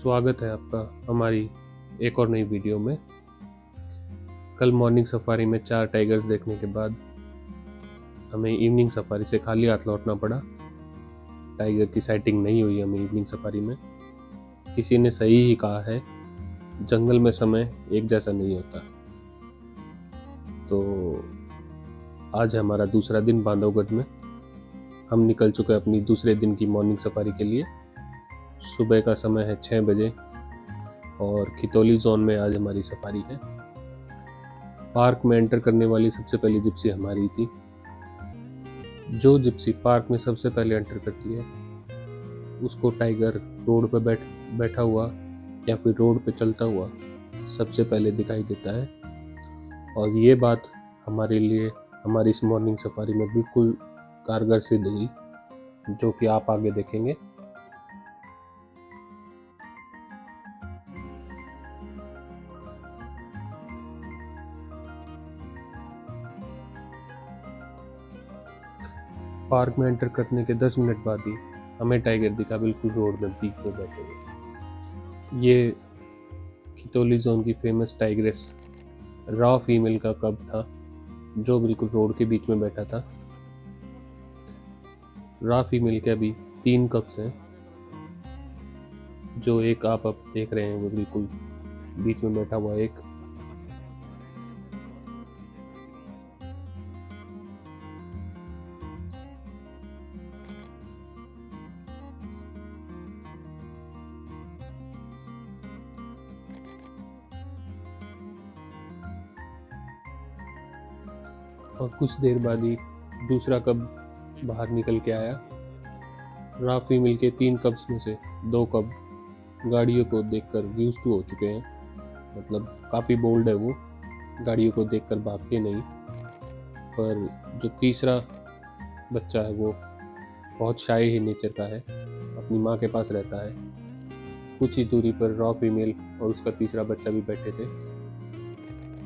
स्वागत है आपका हमारी एक और नई वीडियो में। कल मॉर्निंग सफारी में 4 टाइगर्स देखने के बाद हमें इवनिंग सफारी से खाली हाथ लौटना पड़ा। टाइगर की साइटिंग नहीं हुई हमें इवनिंग सफारी में। किसी ने सही ही कहा है, जंगल में समय एक जैसा नहीं होता। तो आज हमारा दूसरा दिन बांधवगढ़ में। हम निकल चुके हैं अपनी दूसरे दिन की मॉर्निंग सफारी के लिए। सुबह का समय है 6 बजे और खितौली जोन में आज हमारी सफारी है। पार्क में एंटर करने वाली सबसे पहली जिप्सी हमारी थी। जो जिप्सी पार्क में सबसे पहले एंटर करती है उसको टाइगर रोड पे बैठा हुआ या फिर रोड पे चलता हुआ सबसे पहले दिखाई देता है। और ये बात हमारे लिए हमारी इस मॉर्निंग सफारी में बिल्कुल कारगर सिद्ध हुई, जो कि आप आगे देखेंगे। पार्क में एंटर करने के 10 मिनट बाद ही हमें टाइगर दिखा, बिल्कुल रोड में बीच में बैठे हुए। ये खितौली जोन की फेमस टाइग्रेस रॉ फीमेल का कब था, जो बिल्कुल रोड के बीच में बैठा था। रॉ फीमेल के अभी 3 कप्स हैं। जो एक आप अब देख रहे हैं वो बिल्कुल बीच में बैठा हुआ एक। और कुछ देर बाद ही दूसरा कब बाहर निकल के आया। रॉ फीमेल के 3 कब्स में से 2 कब गाड़ियों को देखकर यूज्ड टू हो चुके हैं, मतलब काफ़ी बोल्ड है वो, गाड़ियों को देखकर भागते नहीं। पर जो तीसरा बच्चा है वो बहुत शाय ही नेचर का है, अपनी माँ के पास रहता है। कुछ ही दूरी पर रॉ फीमेल और उसका तीसरा बच्चा भी बैठे थे,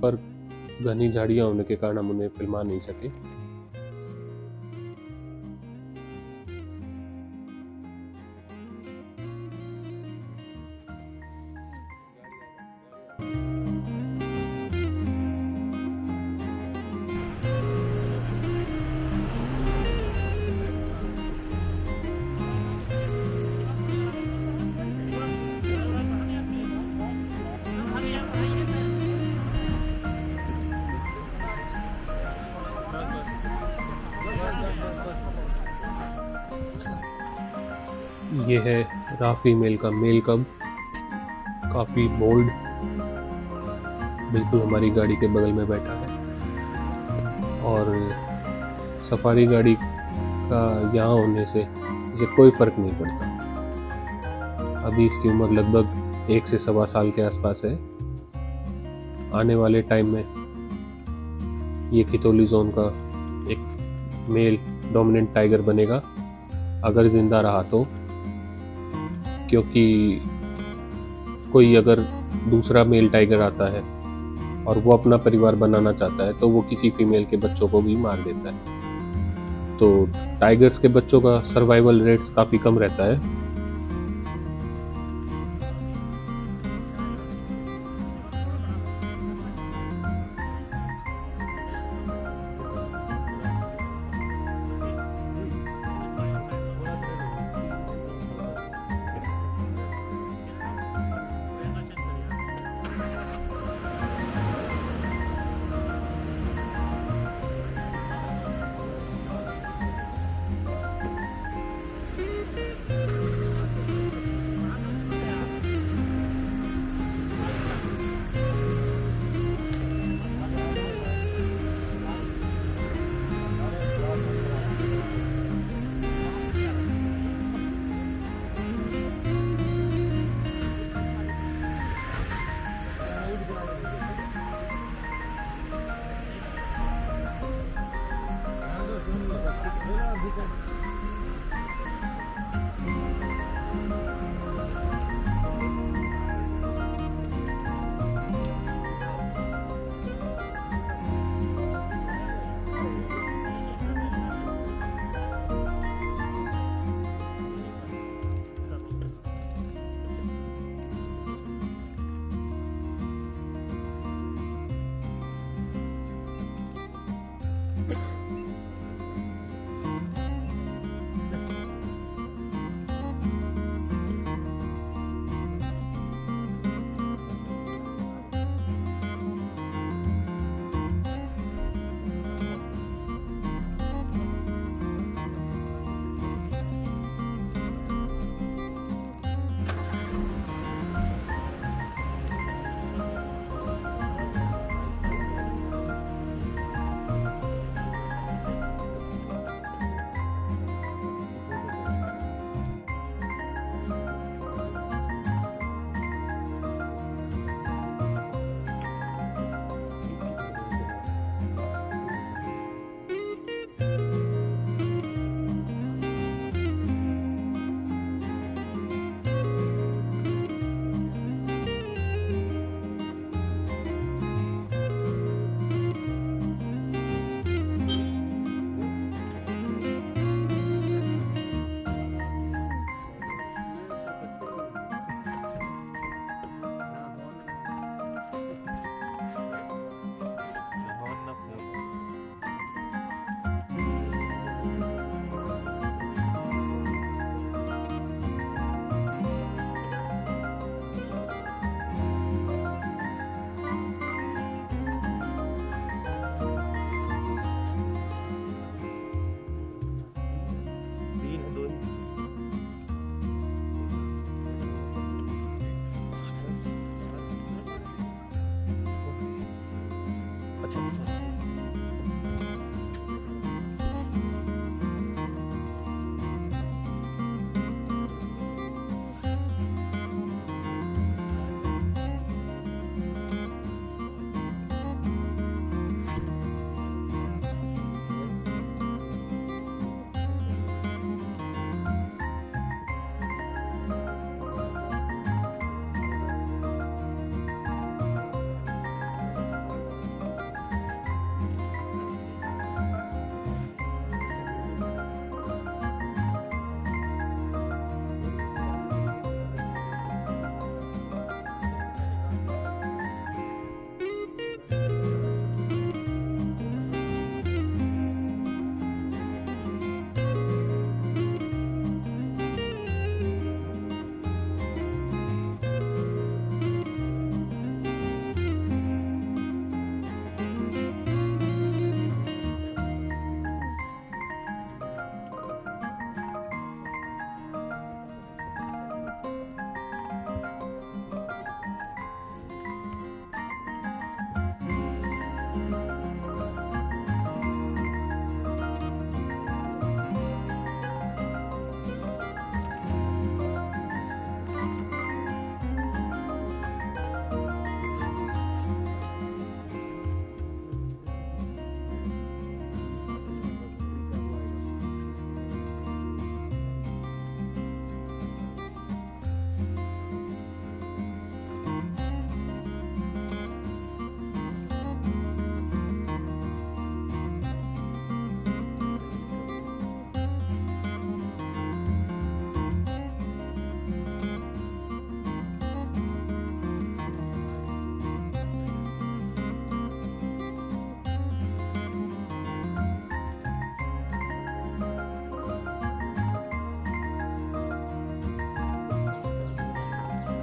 पर घनी झाड़ियाँ होने के कारण हम उन्हें फिल्मा नहीं सके। ये है रॉ फीमेल का मेल कब, काफ़ी बोल्ड, बिल्कुल हमारी गाड़ी के बगल में बैठा है। और सफारी गाड़ी का यहाँ होने से इसे कोई फ़र्क नहीं पड़ता। अभी इसकी उम्र लगभग 1 से 1.25 साल के आसपास है। आने वाले टाइम में ये खितौली जोन का एक मेल डोमिनेंट टाइगर बनेगा, अगर ज़िंदा रहा तो। क्योंकि कोई अगर दूसरा मेल टाइगर आता है और वो अपना परिवार बनाना चाहता है तो वो किसी फीमेल के बच्चों को भी मार देता है। तो टाइगर्स के बच्चों का सर्वाइवल रेट्स काफ़ी कम रहता है।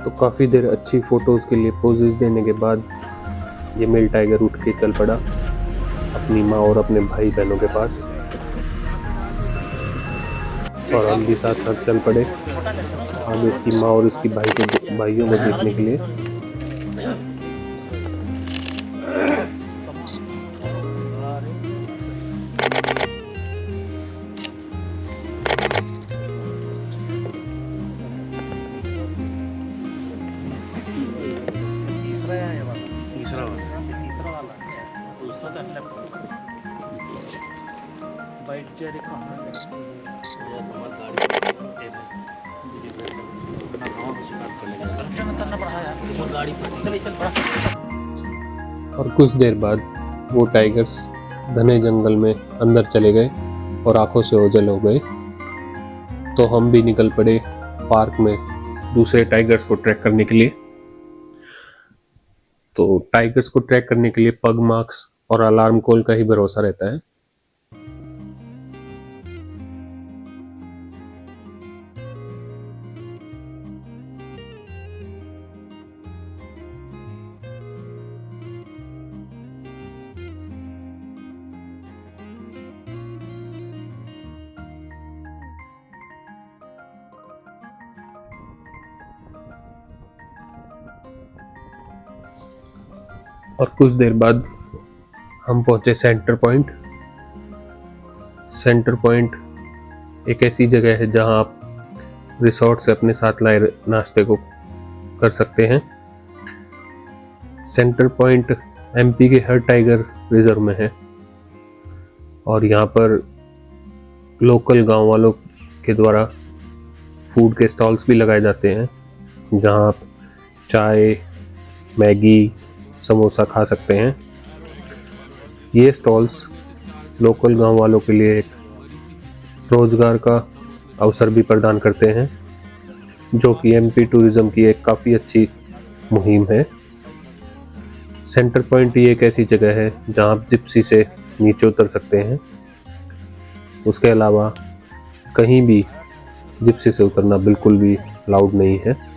तो काफ़ी देर अच्छी फ़ोटोज़ के लिए पोजेस देने के बाद ये मेल टाइगर उठ के चल पड़ा अपनी माँ और अपने भाई बहनों के पास, और हम भी साथ साथ चल पड़े आगे इसकी माँ और इसकी भाइयों को देखने के लिए। और कुछ देर बाद वो टाइगर्स घने जंगल में अंदर चले गए और आंखों से ओझल हो गए। तो हम भी निकल पड़े पार्क में दूसरे टाइगर्स को ट्रैक करने के लिए। तो टाइगर्स को ट्रैक करने के लिए पग मार्क्स और अलार्म कॉल का ही भरोसा रहता है। और कुछ देर बाद हम पहुंचे सेंटर पॉइंट। सेंटर पॉइंट एक ऐसी जगह है जहां आप रिसोर्ट से अपने साथ लाए नाश्ते को कर सकते हैं। सेंटर पॉइंट एमपी के हर टाइगर रिजर्व में है और यहाँ पर लोकल गांव वालों के द्वारा फूड के स्टॉल्स भी लगाए जाते हैं जहां आप चाय, मैगी, समोसा खा सकते हैं। ये स्टॉल्स लोकल गांव वालों के लिए एक रोजगार का अवसर भी प्रदान करते हैं, जो कि एमपी टूरिज्म की एक काफ़ी अच्छी मुहिम है। सेंटर पॉइंट ये एक ऐसी जगह है जहां आप जिप्सी से नीचे उतर सकते हैं। उसके अलावा कहीं भी जिप्सी से उतरना बिल्कुल भी अलाउड नहीं है।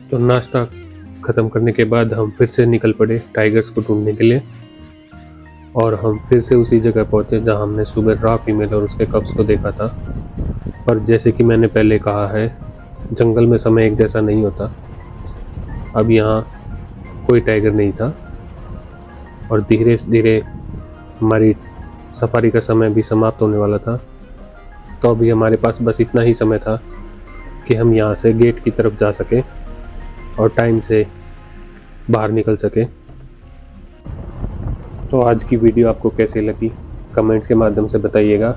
तो नाश्ता ख़त्म करने के बाद हम फिर से निकल पड़े टाइगर्स को ढूंढने के लिए और हम फिर से उसी जगह पहुंचे जहां हमने सुबह रा फीमेल और उसके कप्स को देखा था। पर जैसे कि मैंने पहले कहा है, जंगल में समय एक जैसा नहीं होता। अब यहाँ कोई टाइगर नहीं था और धीरे धीरे हमारी सफारी का समय भी समाप्त होने वाला था। तो अभी हमारे पास बस इतना ही समय था कि हम यहाँ से गेट की तरफ जा सके और टाइम से बाहर निकल सके। तो आज की वीडियो आपको कैसी लगी कमेंट्स के माध्यम से बताइएगा।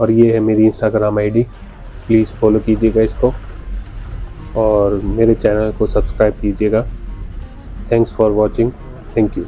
और ये है मेरी इंस्टाग्राम आईडी, प्लीज़ फॉलो कीजिएगा इसको और मेरे चैनल को सब्सक्राइब कीजिएगा। Thanks for watching. Thank you.